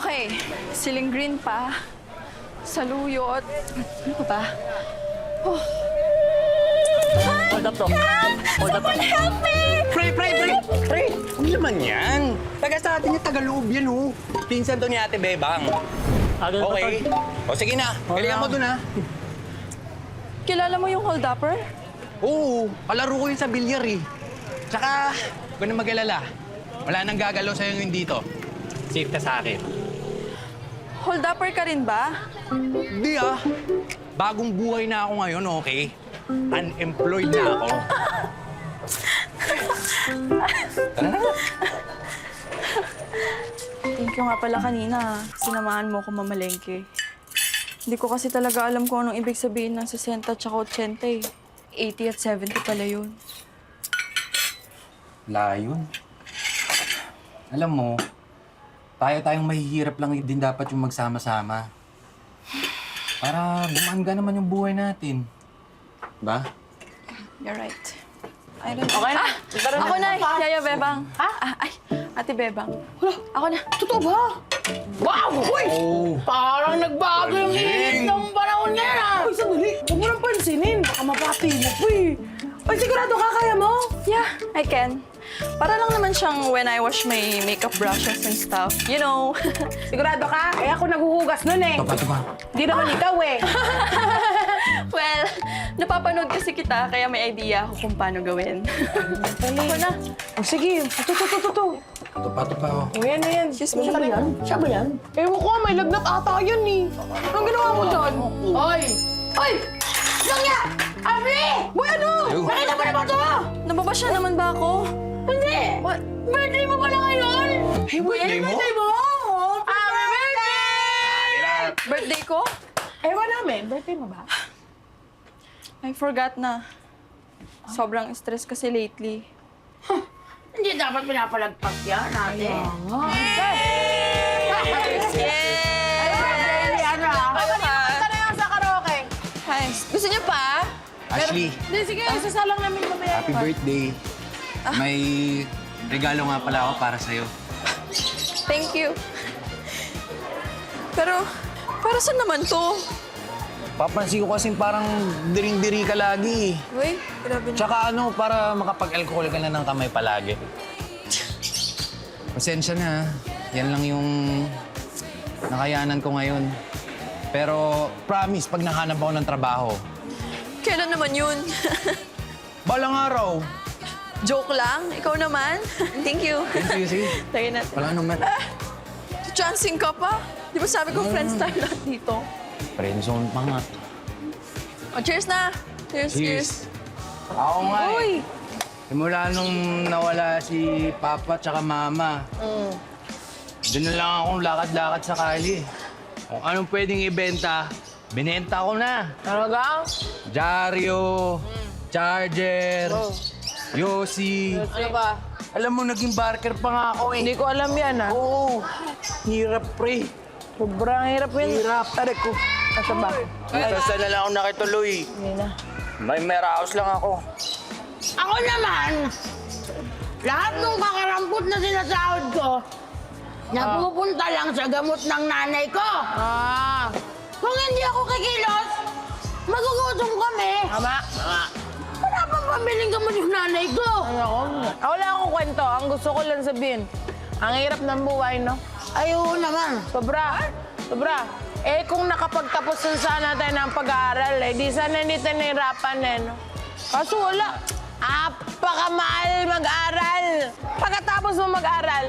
Okay, siling green pa. Saluyot. Ano ba? Oh. Hold up to. Hold up to. Someone help me! Pre! Ano naman yan? Taga sa atin yung Tagaloob yan, oh. Pinsan to ni Ate Bebang. Okay? O sige na, galingan mo dun, ha? Kilala mo yung hold-upper? Oo, kalaro ko yun sa bilyar, eh. Tsaka, huwag na mag-alala. Wala nang gagalaw sa'yo yung dito. Safe ka sa akin. Hold-upper ka rin ba? Hindi, ah. Bagong buhay na ako ngayon, okay? Unemployed na ako. Tara na. Thank you nga pala kanina. Sinamahan mo ako mamalengke. Hindi ko kasi talaga alam kung anong ibig sabihin ng 60 at 80 eh. 80 at 70 pala yun. Layon. Alam mo, tayong mahihirap lang din dapat yung magsama-sama. Para gumaan naman yung buhay natin. Ba? You're right. I don't Okay na. Ako na, Yaya Bebang. Ay, Ate Bebang. Ako na. Totoo ba? Wow! Uy! Oh. Parang nagbago yung init ng panahon niya na. Uy, sandali. Huwag mo nang pansinin. Baka mapapilip mo eh. Uy, sigurado ka kaya mo? Yeah, I can. Para lang naman siyang when I wash my makeup brushes and stuff. You know. Sigurado ka? Eh ako naghuhugas nun eh. Ito ba? Di naman ikaw eh. Well, napapanood kasi kita, kaya may idea ako kung paano gawin. Ako na. O sige. Ito. Ito pa, oh. O yan. Excuse me. Siya ba yan? Siya ba yan? Ewan ko, may lagnat ata yan eh. Anong ginawa mo doon? Oy! Oy! Langya! Abli! Boy, ano? Ayaw. Nakita mo na ba ito? Nababasya naman ba ako? Hindi! What? Birthday mo pala ngayon! Hey, birthday mo? Birthday mo! Happy birthday! Birthday ko? Ewan namin, birthday mo ba? I forgot na. Sobrang stress kasi lately. Hindi dapat pinapalagpas yan natin. Ito na yung sa karaoke. Hi. Gusto niyo pa? Ashley, Hindi, sige, isasalang namin mamaya. happy birthday. May regalo nga pala ako para sa'yo. Thank you. Pero, para saan naman to? Papansin ko kasing parang diring-diri ka lagi. Uy, grabe na. Tsaka ano, para makapag-alcohol ka na ng kamay palagi. Pasensya na. Yan lang yung nakayanan ko ngayon. Pero promise, pag nakahanap ako ng trabaho, Kailan naman yun? balang araw. Joke lang? Ikaw naman? Thank you. Thank you, sige. Tayo na. Wala naman. Chancing ka pa? Di ba sabi ko friends tayo lahat dito? Friendzone pa nga. Oh, cheers na! Cheers. Ako nga eh. Uy! Simula nung nawala si Papa tsaka Mama, doon na lang akong lakad-lakad sa kali. Kung anong pwedeng ibenta, binenta ko na. Talaga? Diaryo, charger, Yossi. Ano ba? Alam mo, naging barker pa nga ako eh. Hindi ko alam yan ah. Oo, hirap pre. Sobrang hirap yan. Hirap. Aray ko. Asa ba? Basta na lang ako nakituloy. Hindi na. May meraos lang ako. Ako naman, lahat ng kakarampot na sinasahod ko, napupunta lang sa gamot ng nanay ko. Ah, Kung hindi ako kikilos, magugutom kami. tama. Wala pang pambiling gamot yung nanay ko. Wala akong kwento. Ang gusto ko lang sabihin, ang hirap ng buhay, no? Ayaw naman. Sobra. Eh, kung nakapagtapos na sana tayo ng pag-aaral, eh, di sana hindi tayo nahirapan, eh, no? Kaso wala. Apakamahal mag-aral. Pagkatapos mo mag-aral,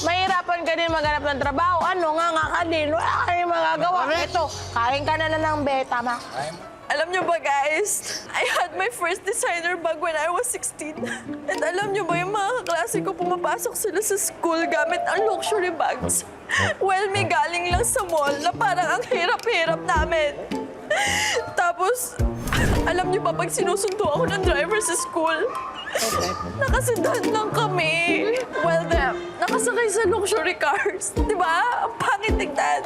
mahirapan ka din maghanap ng trabaho. Nga ka din. Wala ka rin magagawa. Ito, kain ka na ng beta, ma. Alam niyo ba guys, I had my first designer bag when I was 16. And alam niyo ba yung mga kaklase ko pumapasok sila sa school gamit ang luxury bags. Well, may galing lang sa mall na parang ang hirap-hirap namin. Tapos, alam niyo ba pag sinusundo ako ng driver sa school, nakasundan lang kami. Well, nakasakay sa luxury cars. Di ba? Ang pangit tignan.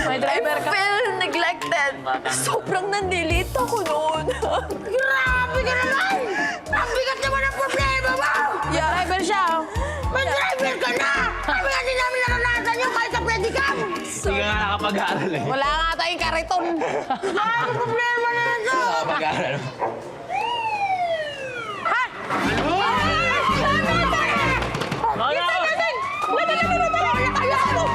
May driver I ka. feel neglected. Sobrang nanlilit ako noon. Grabe ka naman! Ang bigat naman ang problema mo! Yeah. Driver siya, oh. May driver ka na! Kami nga din namin naranasan yun kahit sa pwede ka! Hindi ka nga nakapag-aaral eh. Wala nga tayong kariton. Ano problema na ito? Nakapag-aaral. Ha?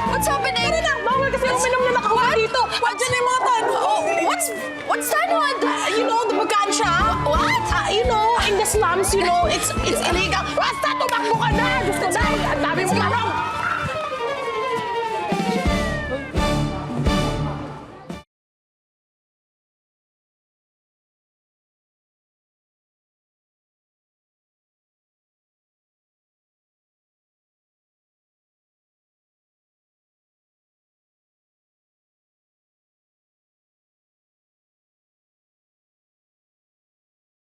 What's happening? Bawal kasi uminom na nakahuwa dito. Andiyan na yung mga tanong. Oh, what's that one? You know, dumagaan siya. What? You know, in the slums, you know, it's illegal. Basta tumakbo ka na! Gusto na! Ang dami mo tanong!